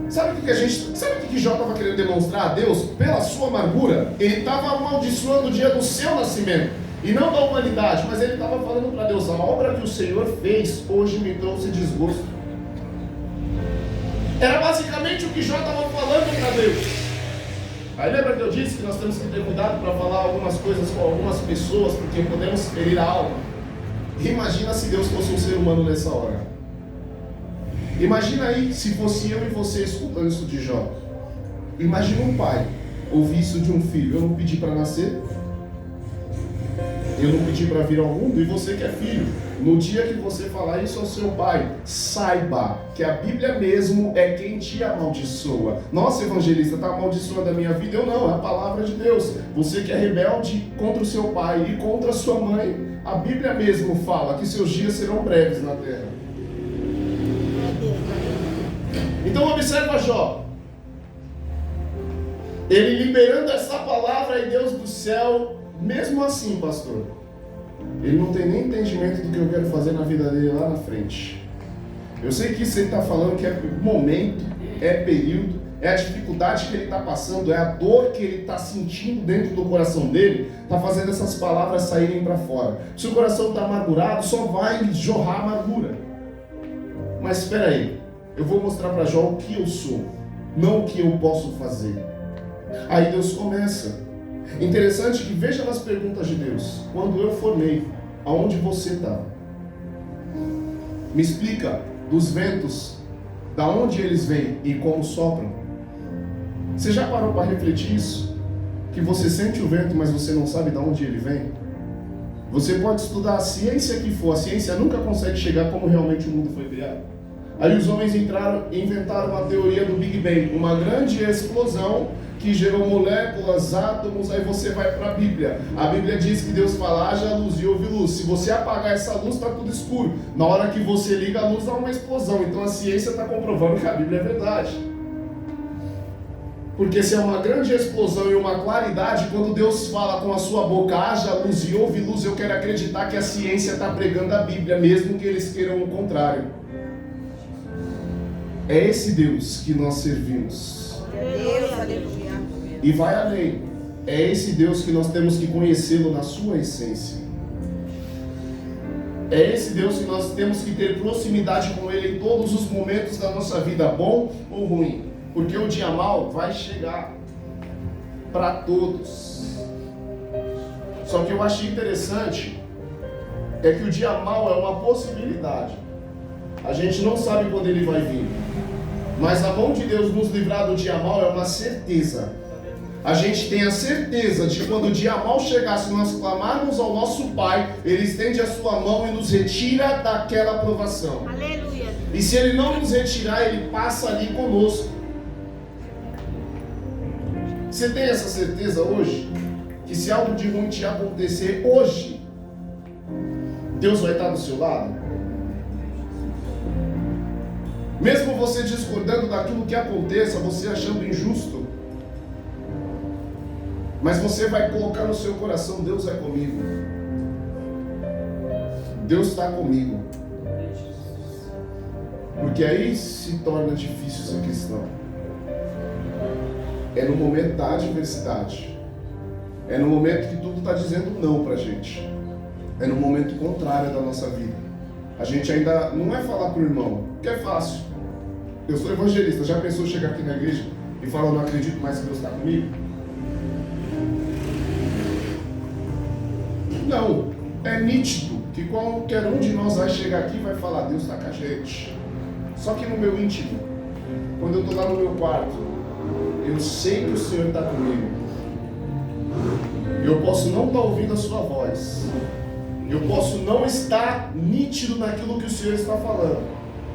[SPEAKER 1] Sabe o que Jó estava querendo demonstrar a Deus? Pela sua amargura, ele estava amaldiçoando o dia do seu nascimento, e não da humanidade, mas ele estava falando para Deus: a obra que o Senhor fez hoje me trouxe desgosto. Era basicamente o que Jó estava falando para Deus. Aí lembra que eu disse que nós temos que ter cuidado para falar algumas coisas com algumas pessoas, porque podemos ferir a alma. Imagina se Deus fosse um ser humano nessa hora. Imagina aí se fosse eu e você escutando isso de Jó. Imagina um pai ouvir isso de um filho: eu não pedi para nascer, eu não pedi para vir ao mundo, e você que é filho, no dia que você falar isso ao seu pai, saiba que a Bíblia mesmo é quem te amaldiçoa. Nossa, evangelista, está amaldiçoando a minha vida? Eu não, é a palavra de Deus. Você que é rebelde contra o seu pai e contra a sua mãe, a Bíblia mesmo fala que seus dias serão breves na terra. Então observa Jó, ele liberando essa palavra, e Deus do céu, mesmo assim, pastor, ele não tem nem entendimento do que eu quero fazer na vida dele lá na frente. Eu sei que isso ele está falando que é momento, é período, é a dificuldade que ele está passando, é a dor que ele está sentindo dentro do coração dele, está fazendo essas palavras saírem para fora. Se o coração está amargurado, só vai jorrar amargura. Mas espera aí, eu vou mostrar para Jó o que eu sou, não o que eu posso fazer. Aí Deus começa. Interessante que veja nas perguntas de Deus: quando eu formei, aonde você estava? Me explica dos ventos, da onde eles vêm e como sopram. Você já parou para refletir isso? Que você sente o vento, mas você não sabe de onde ele vem? Você pode estudar a ciência que for, a ciência nunca consegue chegar como realmente o mundo foi criado. Aí os homens inventaram a teoria do Big Bang, uma grande explosão que gerou moléculas, átomos. Aí você vai para a Bíblia. A Bíblia diz que Deus fala: haja luz e houve luz. Se você apagar essa luz, está tudo escuro. Na hora que você liga a luz, há uma explosão. Então a ciência está comprovando que a Bíblia é verdade. Porque se é uma grande explosão e uma claridade, quando Deus fala com a sua boca: haja luz e houve luz, eu quero acreditar que a ciência está pregando a Bíblia, mesmo que eles queiram o contrário. É esse Deus que nós servimos.
[SPEAKER 2] Deus, aleluia.
[SPEAKER 1] E vai além. É esse Deus que nós temos que conhecê-lo na sua essência. É esse Deus que nós temos que ter proximidade com Ele em todos os momentos da nossa vida, bom ou ruim. Porque o dia mal vai chegar para todos. Só que eu achei interessante é que o dia mal é uma possibilidade. A gente não sabe quando ele vai vir. Mas a mão de Deus nos livrar do dia mal é uma certeza. A gente tem a certeza de que quando o dia mal chegar, se nós clamarmos ao nosso Pai, Ele estende a sua mão e nos retira daquela provação.
[SPEAKER 2] Aleluia.
[SPEAKER 1] E se Ele não nos retirar, Ele passa ali conosco. Você tem essa certeza hoje? Que se algo de ruim te acontecer hoje, Deus vai estar do seu lado? Mesmo você discordando daquilo que aconteça, você achando injusto, mas você vai colocar no seu coração: Deus é comigo. Deus está comigo. Porque aí se torna difícil essa questão. É no momento da adversidade. É no momento que tudo está dizendo não pra gente. É no momento contrário da nossa vida. A gente ainda não é falar pro irmão, que é fácil. Eu sou evangelista, já pensou chegar aqui na igreja e falar: eu não acredito mais que Deus está comigo? Não, é nítido que qualquer um de nós vai chegar aqui e vai falar: Deus está com a gente. Só que no meu íntimo, quando eu estou lá no meu quarto, eu sei que o Senhor está comigo. Eu posso não estar ouvindo a sua voz, eu posso não estar nítido naquilo que o Senhor está falando,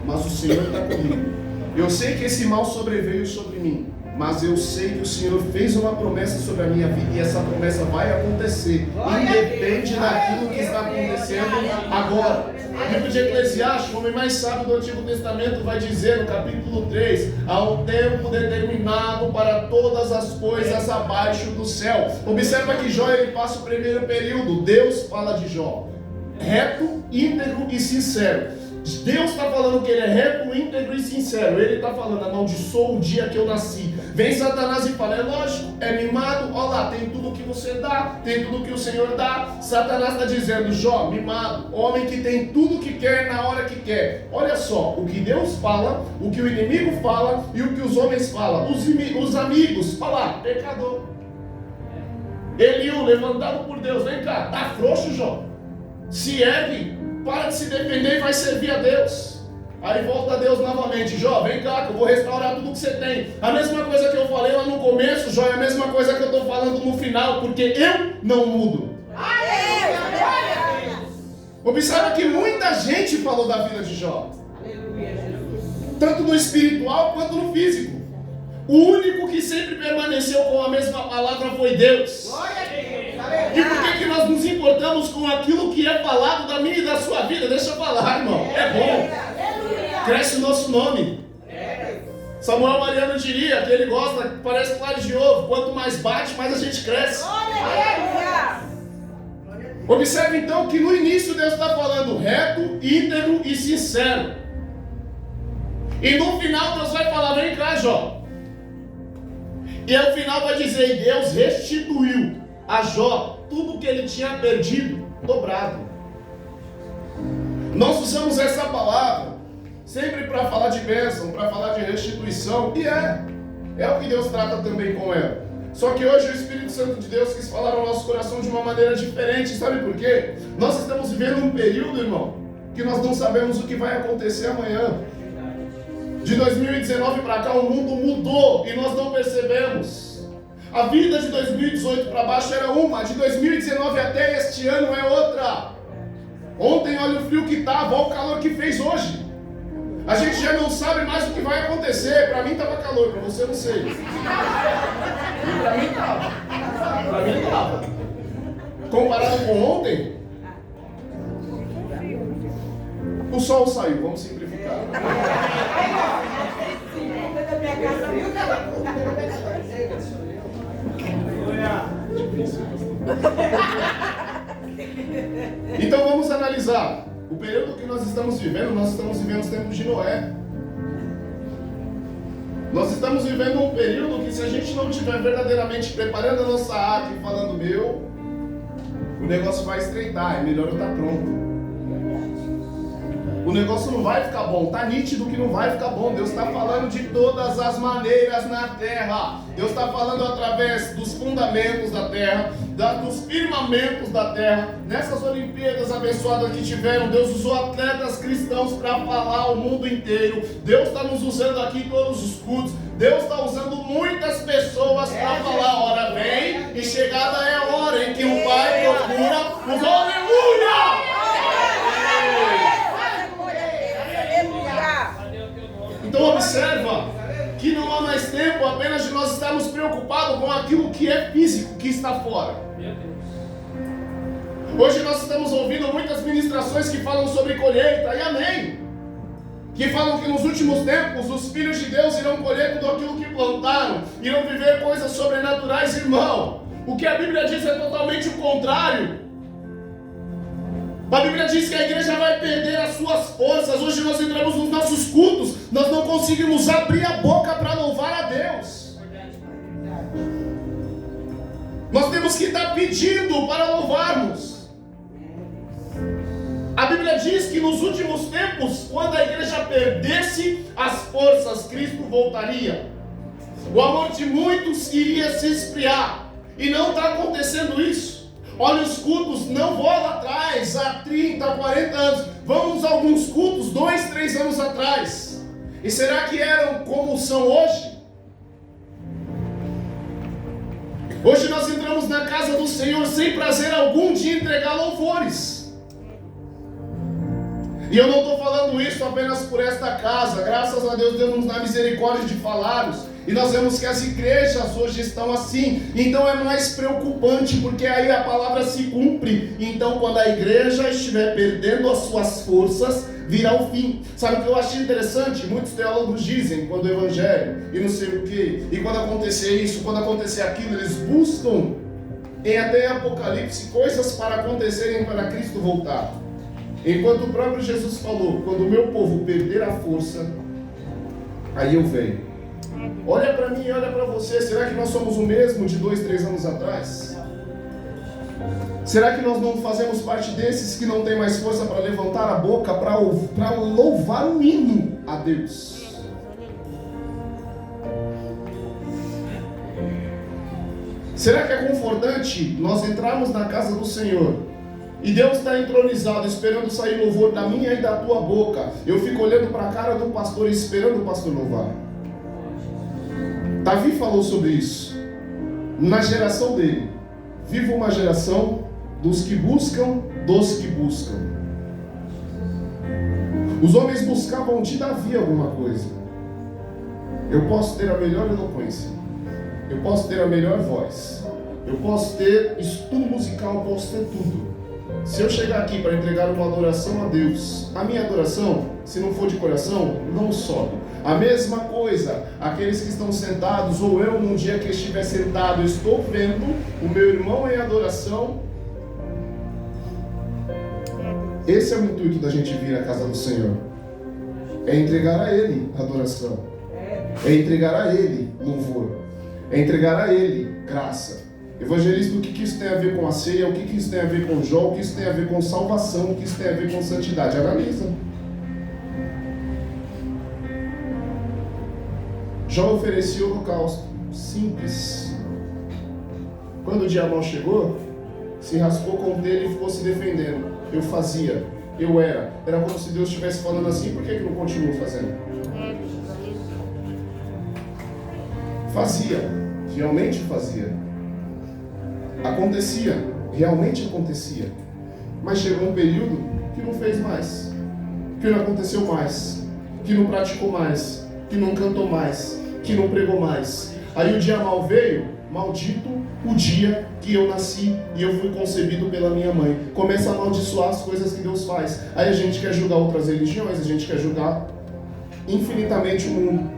[SPEAKER 1] mas o Senhor está comigo. Eu sei que esse mal sobreveio sobre mim, mas eu sei que o Senhor fez uma promessa sobre a minha vida e essa promessa vai acontecer, independe daquilo que está acontecendo agora. O livro de Eclesiastes, o homem mais sábio do Antigo Testamento, vai dizer no capítulo 3: há um tempo determinado para todas as coisas abaixo do céu. Observa que Jó, ele passa o primeiro período, Deus fala de Jó, reto, íntegro e sincero. Deus está falando que ele é reto, íntegro e sincero. Ele está falando: amaldiçoa o dia que eu nasci. Vem Satanás e fala: é lógico, é mimado, olha lá, tem tudo que você dá, tem tudo que o Senhor dá. Satanás está dizendo: Jó, mimado, homem que tem tudo que quer na hora que quer. Olha só, o que Deus fala, o que o inimigo fala e o que os homens falam. Os amigos, olha lá, pecador. Eliú, levantado por Deus, vem cá, tá frouxo, Jó? Se ergue, para de se defender e vai servir a Deus. Aí volta a Deus novamente: Jó, vem cá que eu vou restaurar tudo que você tem. A mesma coisa que eu falei lá no começo, Jó, é a mesma coisa que eu estou falando no final, porque eu não mudo. Observa que muita gente falou da vida de Jó, tanto no espiritual quanto no físico. O único que sempre permaneceu com a mesma palavra foi Deus. E por que nós nos importamos com aquilo que é falado da minha e da sua vida? Deixa eu falar, irmão. É bom. Cresce o nosso nome. Samuel Mariano diria que ele gosta, parece claro de ovo. Quanto mais bate, mais a gente cresce. Observe então que no início Deus está falando reto, íntegro e sincero. E no final Deus vai falar: vem cá, Jó. E ao final vai dizer: Deus restituiu a Jó tudo que ele tinha perdido, dobrado. Nós usamos essa palavra sempre para falar de bênção, para falar de restituição, e é o que Deus trata também com ela. Só que hoje o Espírito Santo de Deus quis falar ao nosso coração de uma maneira diferente. Sabe por quê? Nós estamos vivendo um período, irmão, que nós não sabemos o que vai acontecer amanhã. De 2019 para cá o mundo mudou e nós não percebemos. A vida de 2018 para baixo era uma, de 2019 até este ano é outra. Ontem olha o frio que estava, olha o calor que fez hoje. A gente já não sabe mais o que vai acontecer. Para mim estava calor, para você eu não sei. Para mim estava. Para mim estava. Comparado com ontem, o sol saiu, vamos simplificar. Então vamos analisar o período que nós estamos vivendo. Nós estamos vivendo os tempos de Noé. Nós estamos vivendo um período que, se a gente não estiver verdadeiramente preparando a nossa arca e falando: o negócio vai estreitar, é melhor eu estar pronto. O negócio não vai ficar bom, está nítido que não vai ficar bom. Deus está falando de todas as maneiras na terra. Deus está falando através dos fundamentos da terra, dos firmamentos da terra. Nessas Olimpíadas abençoadas que tiveram, Deus usou atletas cristãos para falar ao mundo inteiro. Deus está nos usando aqui em todos os cultos. Deus está usando muitas pessoas para falar: hora vem e chegada é a hora em que o Pai procura os aleluia! Então observa que não há mais tempo apenas de nós estarmos preocupados com aquilo que é físico, que está fora. Hoje nós estamos ouvindo muitas ministrações que falam sobre colheita, e amém, que falam que nos últimos tempos os filhos de Deus irão colher tudo aquilo que plantaram, irão viver coisas sobrenaturais. Irmão, o que a Bíblia diz é totalmente o contrário. A Bíblia diz que a igreja vai perder as suas forças. Hoje nós entramos nos nossos cultos, nós não conseguimos abrir a boca para louvar a Deus. Nós temos que estar pedindo para louvarmos. A Bíblia diz que nos últimos tempos, quando a igreja perdesse as forças, Cristo voltaria. O amor de muitos iria se esfriar, e não está acontecendo isso. Olha os cultos, não vou lá atrás, há 30, 40 anos. Vamos a alguns cultos, 2, 3 anos atrás. E será que eram como são hoje? Hoje nós entramos na casa do Senhor sem prazer algum de entregar louvores. E eu não estou falando isso apenas por esta casa. Graças a Deus, Deus nos dá misericórdia de falarmos. E nós vemos que as igrejas hoje estão assim. Então é mais preocupante, porque aí a palavra se cumpre. Então quando a igreja estiver perdendo as suas forças, virá o fim. Sabe o que eu achei interessante? Muitos teólogos dizem, quando o evangelho, e não sei o que, e quando acontecer isso, quando acontecer aquilo, eles buscam até em Apocalipse coisas para acontecerem para Cristo voltar. Enquanto o próprio Jesus falou, quando o meu povo perder a força, aí eu venho. Olha para mim, olha para você, será que nós somos o mesmo de 2, 3 anos atrás? Será que nós não fazemos parte desses que não tem mais força para levantar a boca, para louvar um hino a Deus? Será que é confortante nós entrarmos na casa do Senhor e Deus está entronizado, esperando sair louvor da minha e da tua boca? Eu fico olhando para a cara do pastor e esperando o pastor louvar. Davi falou sobre isso. Na geração dele, viva uma geração dos que buscam. Os homens buscavam de Davi alguma coisa. Eu posso ter a melhor eloquência, eu posso ter a melhor voz, eu posso ter estudo musical, eu posso ter tudo. Se eu chegar aqui para entregar uma adoração a Deus, a minha adoração, se não for de coração, não sobe. A mesma coisa, aqueles que estão sentados, ou eu num dia que estiver sentado, estou vendo o meu irmão em adoração. Esse é o intuito da gente vir à casa do Senhor. É entregar a Ele adoração. É entregar a Ele louvor. É entregar a Ele graça. Evangelista, o que isso tem a ver com a ceia? O que isso tem a ver com Jó? O que isso tem a ver com salvação? O que isso tem a ver com santidade? Analisa. Jó oferecia o holocausto. Simples. Quando o dia mal chegou, se raspou com o dele e ficou se defendendo. Eu fazia. Eu era. Era como se Deus estivesse falando assim. Por que não continuo fazendo? Fazia. Realmente fazia. Acontecia. Realmente acontecia. Mas chegou um período que não fez mais. Que não aconteceu mais. Que não praticou mais. Que não cantou mais. Que não pregou mais. Aí o dia mal veio. Maldito o dia que eu nasci e eu fui concebido pela minha mãe. Começa a amaldiçoar as coisas que Deus faz. Aí a gente quer julgar outras religiões, a gente quer julgar infinitamente o mundo.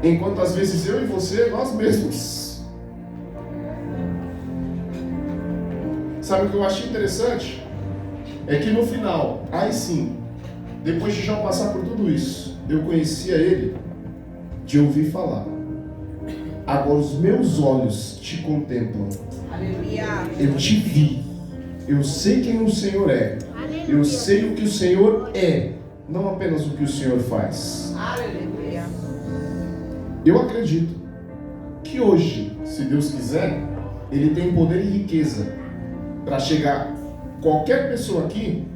[SPEAKER 1] Enquanto às vezes eu e você, nós mesmos. Sabe o que eu achei interessante? É que no final, aí sim, depois de já passar por tudo isso, eu conhecia ele de ouvir falar. Agora os meus olhos te contemplam. Aleluia. Eu te vi. Eu sei quem o Senhor é. Aleluia. Eu sei o que o Senhor é. Não apenas o que o Senhor faz. Aleluia. Eu acredito que hoje, se Deus quiser, Ele tem poder e riqueza para chegar qualquer pessoa aqui.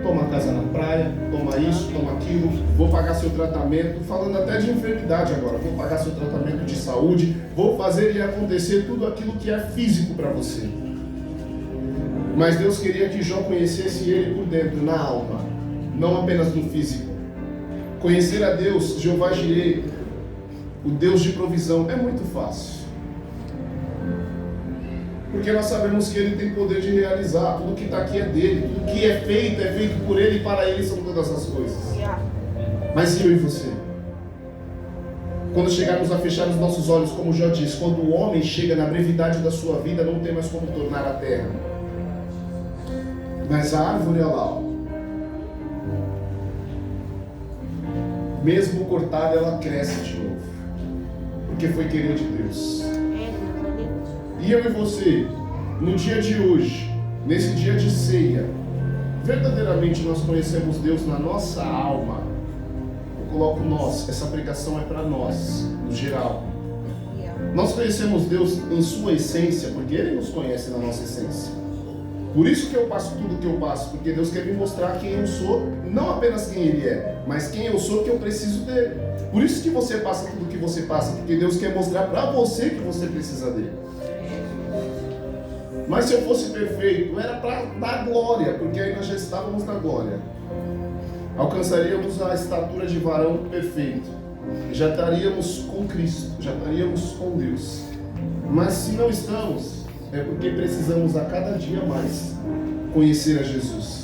[SPEAKER 1] Toma casa na praia, toma isso, toma aquilo, vou pagar seu tratamento, falando até de enfermidade agora, vou pagar seu tratamento de saúde, vou fazer e acontecer tudo aquilo que é físico para você. Mas Deus queria que Jó conhecesse ele por dentro, na alma, não apenas no físico. Conhecer a Deus, Jeová Jireh, o Deus de provisão, é muito fácil. Porque nós sabemos que Ele tem poder de realizar. Tudo que está aqui é dele. Tudo que é feito por Ele e para Ele são todas as coisas. Mas eu e você? Quando chegarmos a fechar os nossos olhos, como Jó diz, quando o homem chega na brevidade da sua vida, não tem mais como tornar a terra. Mas a árvore, olha lá, mesmo cortada, ela cresce de novo. Porque foi querer de Deus. E eu e você, no dia de hoje, nesse dia de ceia, verdadeiramente nós conhecemos Deus na nossa alma. Eu coloco nós, essa pregação é para nós, no geral. Nós conhecemos Deus em sua essência, porque Ele nos conhece na nossa essência. Por isso que eu passo tudo que eu passo, porque Deus quer me mostrar quem eu sou, não apenas quem Ele é, mas quem eu sou, que eu preciso dele. Por isso que você passa tudo que você passa, porque Deus quer mostrar para você que você precisa dele. Mas se eu fosse perfeito, era para dar glória, porque aí nós já estávamos na glória. Alcançaríamos a estatura de varão perfeito. já estaríamos com Cristo, já estaríamos com Deus. Mas se não estamos, é porque precisamos a cada dia mais conhecer a Jesus.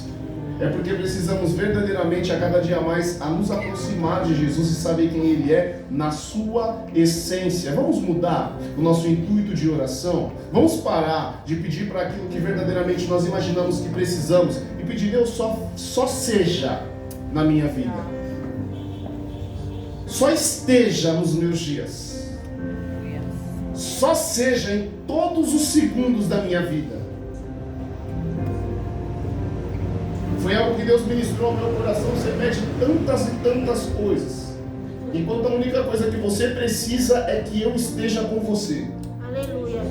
[SPEAKER 1] É porque precisamos verdadeiramente a cada dia mais a nos aproximar de Jesus e saber quem Ele é na sua essência. Vamos mudar o nosso intuito de oração? Vamos parar de pedir para aquilo que verdadeiramente nós imaginamos que precisamos e pedir: Deus, só seja na minha vida, só esteja nos meus dias, só seja em todos os segundos da minha vida. Foi algo que Deus ministrou ao meu coração. Você pede tantas e tantas coisas, enquanto a única coisa que você precisa é que eu esteja com você.
[SPEAKER 3] Aleluia.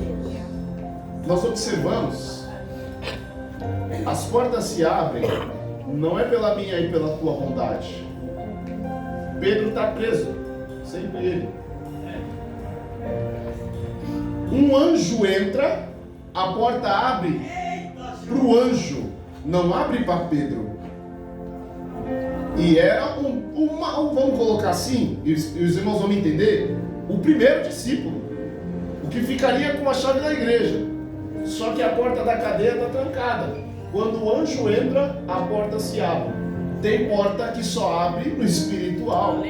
[SPEAKER 1] Nós observamos, as portas se abrem, não é pela minha e pela tua vontade. Pedro está preso, sempre ele. Um anjo entra, a porta abre para o anjo, não abre para Pedro. E era vamos colocar assim, e os irmãos vão me entender, o primeiro discípulo, o que ficaria com a chave da igreja. Só que a porta da cadeia está trancada. Quando o anjo entra, a porta se abre. Tem porta que só abre no espiritual.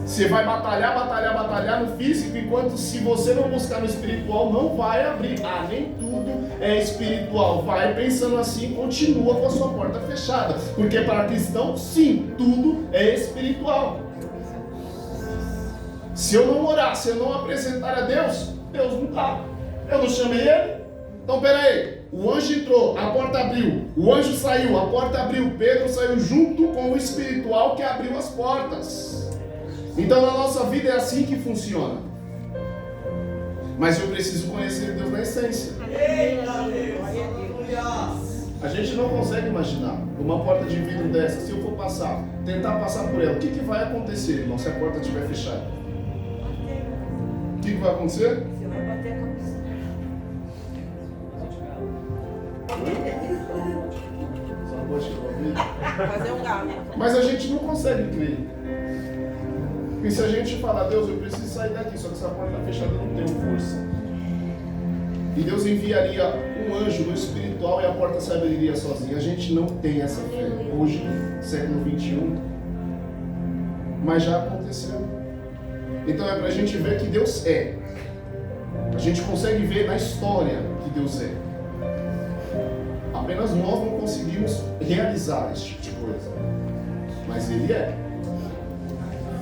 [SPEAKER 1] Você vai batalhar no físico, enquanto se você não buscar no espiritual, não vai abrir. Nem tudo é espiritual. Vai pensando assim, continua com a sua porta fechada. Porque para cristão, sim, tudo é espiritual. Se eu não orar, se eu não apresentar a Deus, Deus não está. Eu não chamei Ele? Então peraí, o anjo entrou, a porta abriu. O anjo saiu, a porta abriu. Pedro saiu junto com o espiritual que abriu as portas. Então na nossa vida é assim que funciona. Mas eu preciso conhecer Deus na essência. A gente não consegue imaginar uma porta de vidro dessa. Se eu for tentar passar por ela, o que vai acontecer, irmão, se a porta estiver fechada? O que vai acontecer?
[SPEAKER 2] Você vai bater a cabeça. Fazer um galo.
[SPEAKER 1] Mas a gente não consegue crer. E se a gente falar: Deus, eu preciso sair daqui, só que essa porta está fechada, eu não tenho força. E Deus enviaria um anjo no espiritual e a porta se abriria sozinha. A gente não tem essa fé hoje, século 21. Mas já aconteceu. Então é para a gente ver que Deus é. A gente consegue ver na história que Deus é. Apenas nós não conseguimos realizar esse tipo de coisa. Mas Ele é.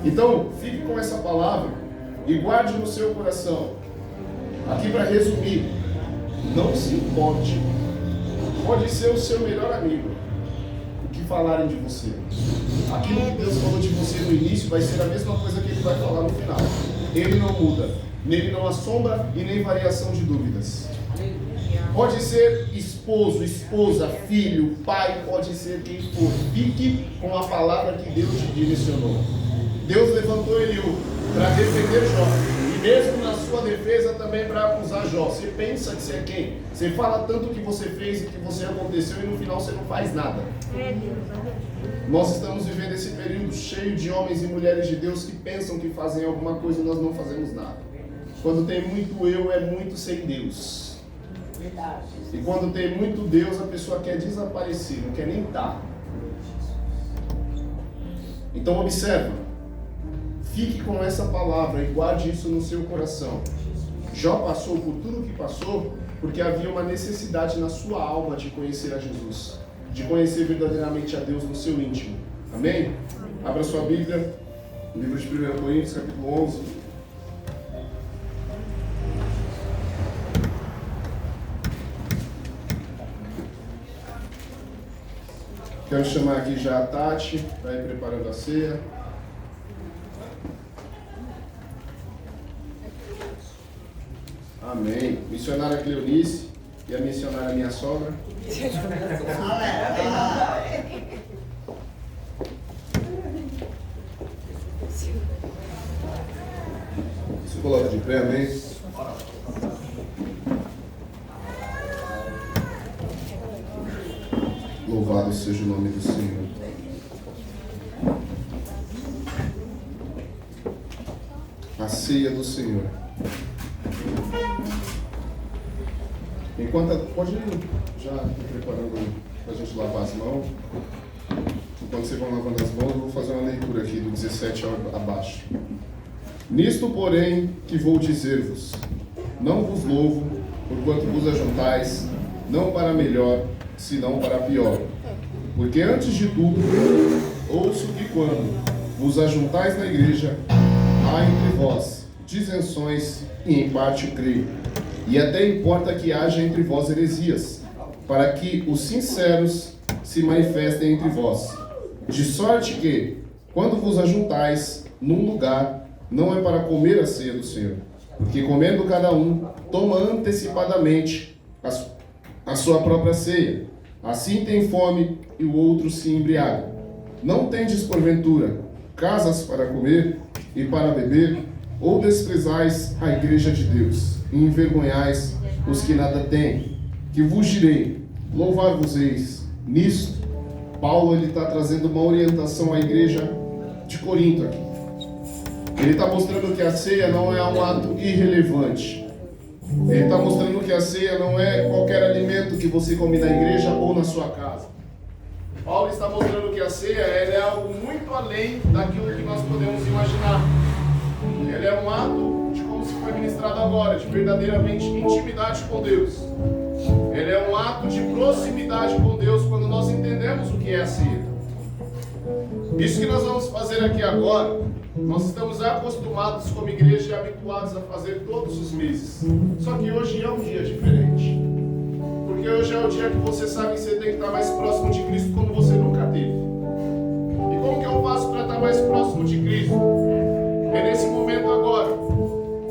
[SPEAKER 1] Então, fique com essa palavra e guarde no seu coração. Aqui para resumir, não se importe. Pode ser o seu melhor amigo. O que falarem de você. Aquilo que Deus falou de você no início vai ser a mesma coisa que Ele vai falar no final. Ele não muda. Nele não há sombra e nem variação de dúvidas. Pode ser esposo, esposa, filho, pai, pode ser quem for. Fique com a palavra que Deus te direcionou. Deus levantou Eliú para defender Jó. E mesmo na sua defesa também para acusar Jó. Você pensa que você é quem? Você fala tanto o que você fez e que você aconteceu e no final você não faz nada. Nós estamos vivendo esse período cheio de homens e mulheres de Deus que pensam que fazem alguma coisa e nós não fazemos nada. Quando tem muito eu, é muito sem Deus. E quando tem muito Deus, a pessoa quer desaparecer, não quer nem estar. Então observa. Fique com essa palavra e guarde isso no seu coração. Jó passou por tudo o que passou porque havia uma necessidade na sua alma de conhecer a Jesus, de conhecer verdadeiramente a Deus no seu íntimo. Amém? Abra sua Bíblia, no livro de 1 Coríntios, capítulo 11. Quero chamar aqui já a Tati para ir preparando a ceia. Amém. Missionária Cleonice e a missionária minha sogra. Se coloca de pé, amém? Louvado seja o nome do Senhor. a ceia do Senhor. Pode ir já preparando para a gente lavar as mãos. Enquanto vocês vão lavando as mãos, eu vou fazer uma leitura aqui do 17 abaixo. Nisto, porém, que vou dizer-vos, não vos louvo, porquanto vos ajuntais, não para melhor, senão para pior. Porque antes de tudo, ouço que quando vos ajuntais na igreja, há entre vós disenções, e em parte creio. E até importa que haja entre vós heresias, para que os sinceros se manifestem entre vós. De sorte que, quando vos ajuntais num lugar, não é para comer a ceia do Senhor, porque comendo cada um, toma antecipadamente a sua própria ceia. Assim tem fome e o outro se embriaga. Não tendes, porventura, casas para comer e para beber, ou desprezais a igreja de Deus, e envergonhais os que nada têm? Que vos direi, louvar-vos-eis nisto. Paulo está trazendo uma orientação à igreja de Corinto aqui. Ele está mostrando que a ceia não é um ato irrelevante. Ele está mostrando que a ceia não é qualquer alimento que você come na igreja ou na sua casa. Paulo está mostrando que a ceia é algo muito além daquilo que nós podemos imaginar. Ele é um ato de, como se foi ministrado agora, de verdadeiramente intimidade com Deus. Ele é um ato de proximidade com Deus quando nós entendemos o que é a ceia. Isso que nós vamos fazer aqui agora, nós estamos acostumados como igreja e habituados a fazer todos os meses. Só que hoje é um dia diferente. Porque hoje é o dia que você sabe que você tem que estar mais próximo de Cristo como você nunca teve. E como que eu faço para estar mais próximo de Cristo? É nesse momento agora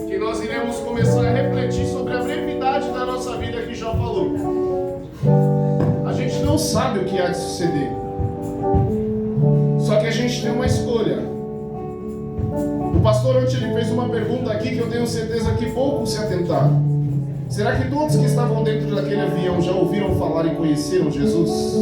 [SPEAKER 1] que nós iremos começar a refletir sobre a brevidade da nossa vida que Jó falou. A gente não sabe o que há de suceder. Só que a gente tem uma escolha. O pastor ontem ele fez uma pergunta aqui que eu tenho certeza que poucos se atentaram. Será que todos que estavam dentro daquele avião já ouviram falar e conheceram Jesus?